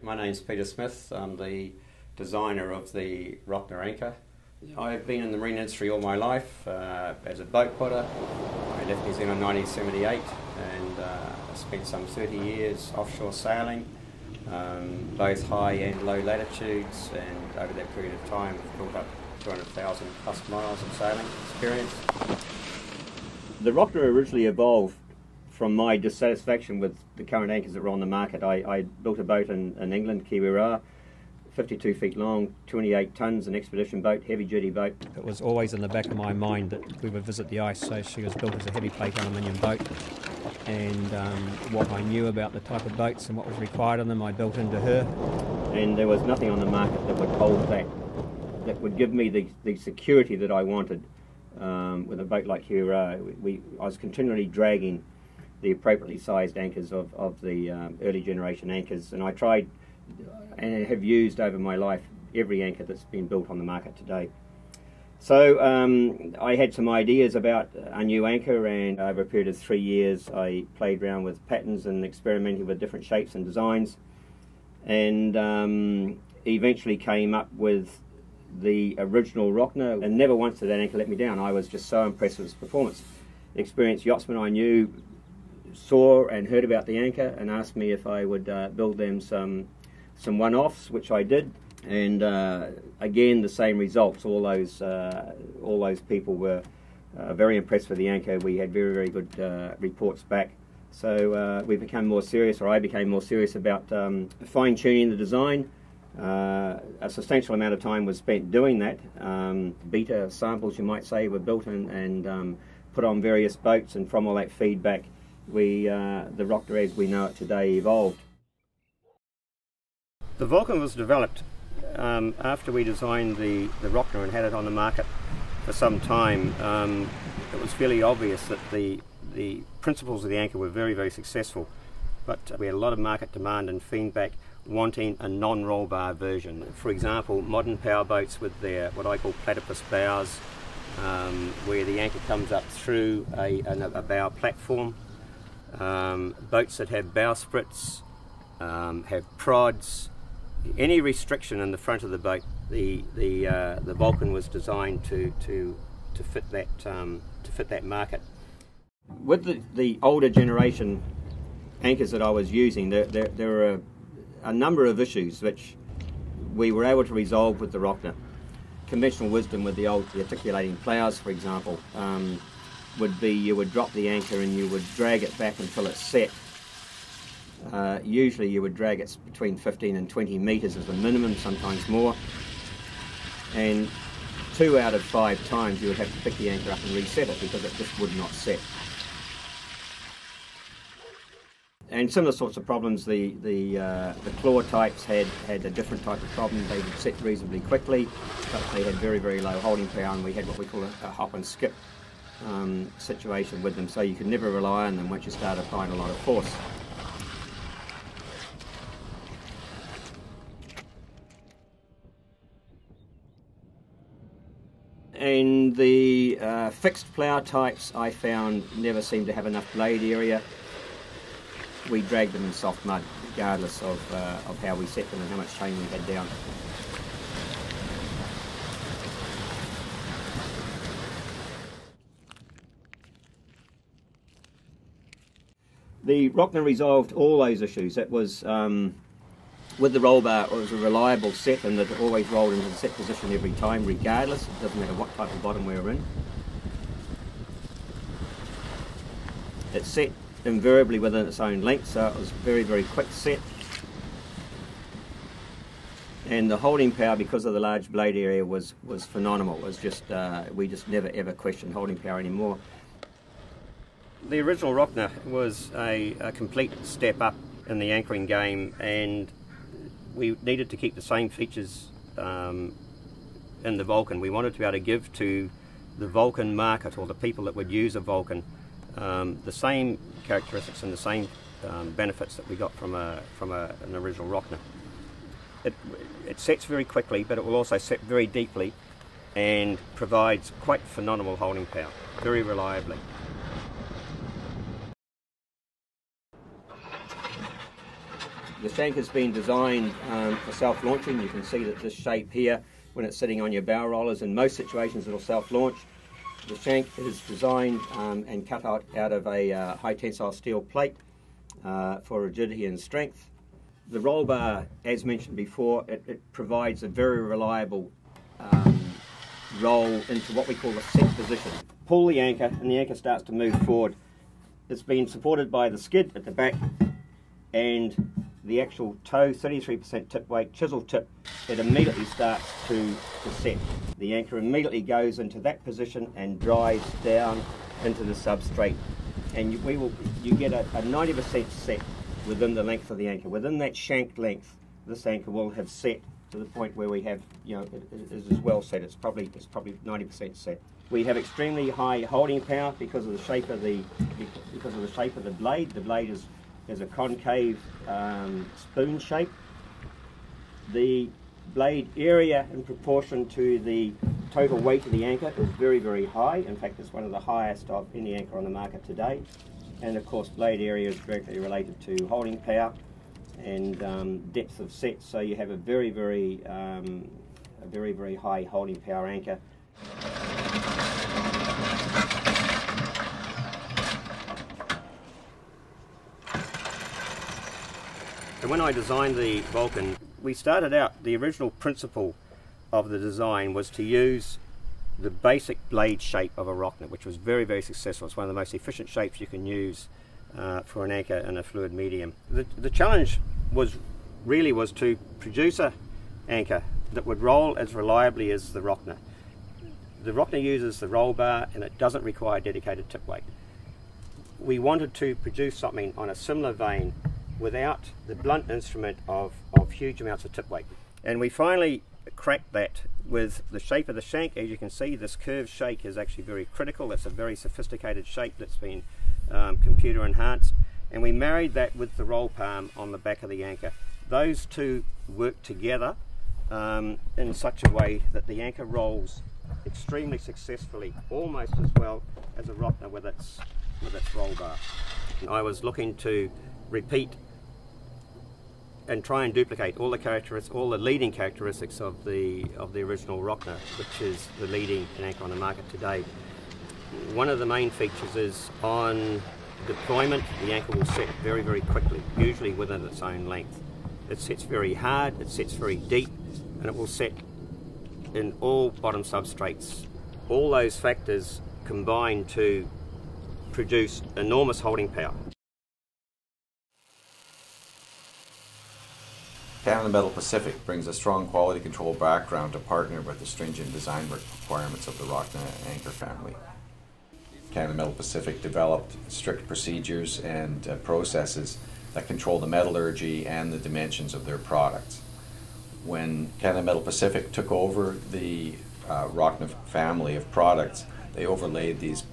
My name's Peter Smith. I'm the designer of the ROCNA Anker. I've been in the marine industry all my life as a boat putter. I left New Zealand in 1978 and spent some 30 years offshore sailing, both high and low latitudes, and over that period of time I've built up 200,000 plus miles of sailing experience. The ROCNA originally evolved from my dissatisfaction with the current anchors that were on the market. I built a boat in England, Kiwi, 52 feet long, 28 tonnes, an expedition boat, heavy duty boat. It was always in the back of my mind that we would visit the ice, so she was built as a heavy plate aluminium boat, and what I knew about the type of boats and what was required of them I built into her. And there was nothing on the market that would hold that would give me the security that I wanted with a boat like Kiwi. I was continually dragging the appropriately sized anchors of the early generation anchors, and I tried and have used over my life every anchor that's been built on the market today. So I had some ideas about a new anchor, and over a period of 3 years I played around with patterns and experimented with different shapes and designs, and eventually came up with the original ROCNA, and never once did that anchor let me down. I was just so impressed with its performance. The experienced yachtsmen I knew saw and heard about the anchor and asked me if I would build them some one-offs, which I did, and again the same results. All those people were very impressed with the anchor. We had very, very good reports back. So we became more serious, or I became more serious about fine-tuning the design. A substantial amount of time was spent doing that. Beta samples, you might say, were built and put on various boats, and from all that feedback the ROCNA as we know it today evolved. The Vulcan was developed after we designed the ROCNA and had it on the market for some time. It was fairly obvious that the principles of the anchor were very, very successful, but we had a lot of market demand and feedback wanting a non-roll bar version. For example, modern power boats with their what I call platypus bows, where the anchor comes up through a bow platform. Boats that have bowsprits, have prods, any restriction in the front of the boat, the Vulcan was designed to fit that market. With the older generation anchors that I was using, there were a number of issues which we were able to resolve with the ROCNA. Conventional wisdom with the articulating ploughs, for example, would be you would drop the anchor and you would drag it back until it's set. Usually you would drag it between 15 and 20 metres as a minimum, sometimes more, and 2 out of 5 times you would have to pick the anchor up and reset it because it just would not set. And similar sorts of problems, the claw types had a different type of problem. They would set reasonably quickly, but they had very, very low holding power, and we had what we call a hop and skip situation with them, so you could never rely on them once you start applying a lot of force. And the fixed plough types I found never seemed to have enough blade area. We dragged them in soft mud regardless of how we set them and how much chain we had down. The ROCNA resolved all those issues. It was, with the roll bar, it was a reliable set, and that it always rolled into the set position every time, regardless. It doesn't matter what type of bottom we were in. It set invariably within its own length, so it was very, very quick set. And the holding power, because of the large blade area, was phenomenal. It was just, we just never ever questioned holding power anymore. The original ROCNA was a complete step up in the anchoring game, and we needed to keep the same features in the Vulcan. We wanted to be able to give to the Vulcan market, or the people that would use a Vulcan, the same characteristics and the same benefits that we got from an original ROCNA. It sets very quickly, but it will also set very deeply and provides quite phenomenal holding power, very reliably. The shank has been designed for self-launching. You can see that this shape here, when it's sitting on your bow rollers, in most situations it'll self-launch. The shank is designed and cut out of a high tensile steel plate for rigidity and strength. The roll bar, as mentioned before, it provides a very reliable roll into what we call a set position. Pull the anchor and the anchor starts to move forward. It's been supported by the skid at the back and the actual toe, 33% tip weight, chisel tip. It immediately starts to set. The anchor immediately goes into that position and drives down into the substrate. And you get a 90% set within the length of the anchor. Within that shank length, this anchor will have set to the point where we have, it is well set. It's probably 90% set. We have extremely high holding power because of the shape of the blade. The blade is a concave spoon shape. The blade area in proportion to the total weight of the anchor is very, very high. In fact, it's one of the highest of any anchor on the market today. And of course, blade area is directly related to holding power and depth of set. So you have a very, very high holding power anchor. And when I designed the Vulcan, we started out, the original principle of the design was to use the basic blade shape of a ROCNA, which was very, very successful. It's one of the most efficient shapes you can use for an anchor in a fluid medium. The challenge was to produce an anchor that would roll as reliably as the ROCNA. The ROCNA uses the roll bar and it doesn't require dedicated tip weight. We wanted to produce something on a similar vein without the blunt instrument of huge amounts of tip weight. And we finally cracked that with the shape of the shank. As you can see, this curved shape is actually very critical. It's a very sophisticated shape that's been computer enhanced. And we married that with the roll palm on the back of the anchor. Those two work together in such a way that the anchor rolls extremely successfully, almost as well as a ROCNA with its roll bar. I was looking to repeat and try and duplicate all the leading characteristics of the original ROCNA, which is the leading anchor on the market today. One of the main features is on deployment, the anchor will set very, very quickly, usually within its own length. It sets very hard, it sets very deep, and it will set in all bottom substrates. All those factors combine to produce enormous holding power. Canada Metal Pacific brings a strong quality control background to partner with the stringent design requirements of the ROCNA Anker family. Canada Metal Pacific developed strict procedures and processes that control the metallurgy and the dimensions of their products. When Canada Metal Pacific took over the ROCNA family of products, they overlaid these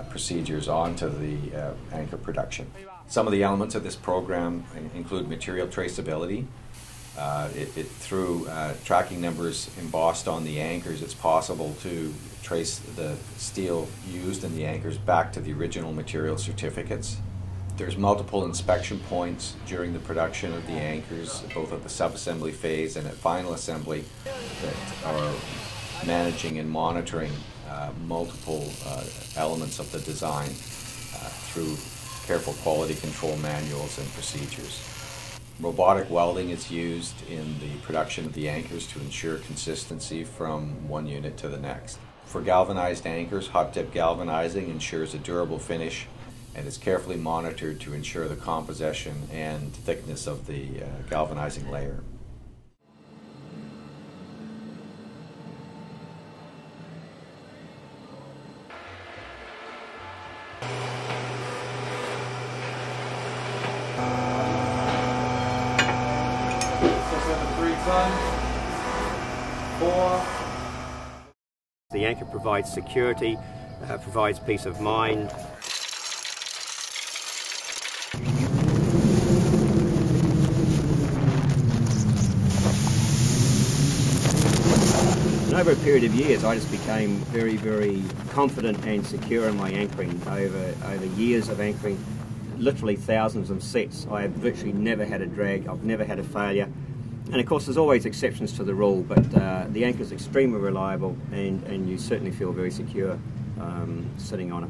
procedures onto the anchor production. Some of the elements of this program include material traceability. Through tracking numbers embossed on the anchors, it's possible to trace the steel used in the anchors back to the original material certificates. There's multiple inspection points during the production of the anchors, both at the sub-assembly phase and at final assembly, that are managing and monitoring multiple elements of the design through careful quality control manuals and procedures. Robotic welding is used in the production of the anchors to ensure consistency from one unit to the next. For galvanized anchors, hot dip galvanizing ensures a durable finish and is carefully monitored to ensure the composition and thickness of the galvanizing layer. The anchor provides security, provides peace of mind. And over a period of years, I just became very, very confident and secure in my anchoring. Over years of anchoring, literally thousands of sets. I have virtually never had a drag, I've never had a failure. And of course there's always exceptions to the rule, but the anchor is extremely reliable and you certainly feel very secure sitting on it.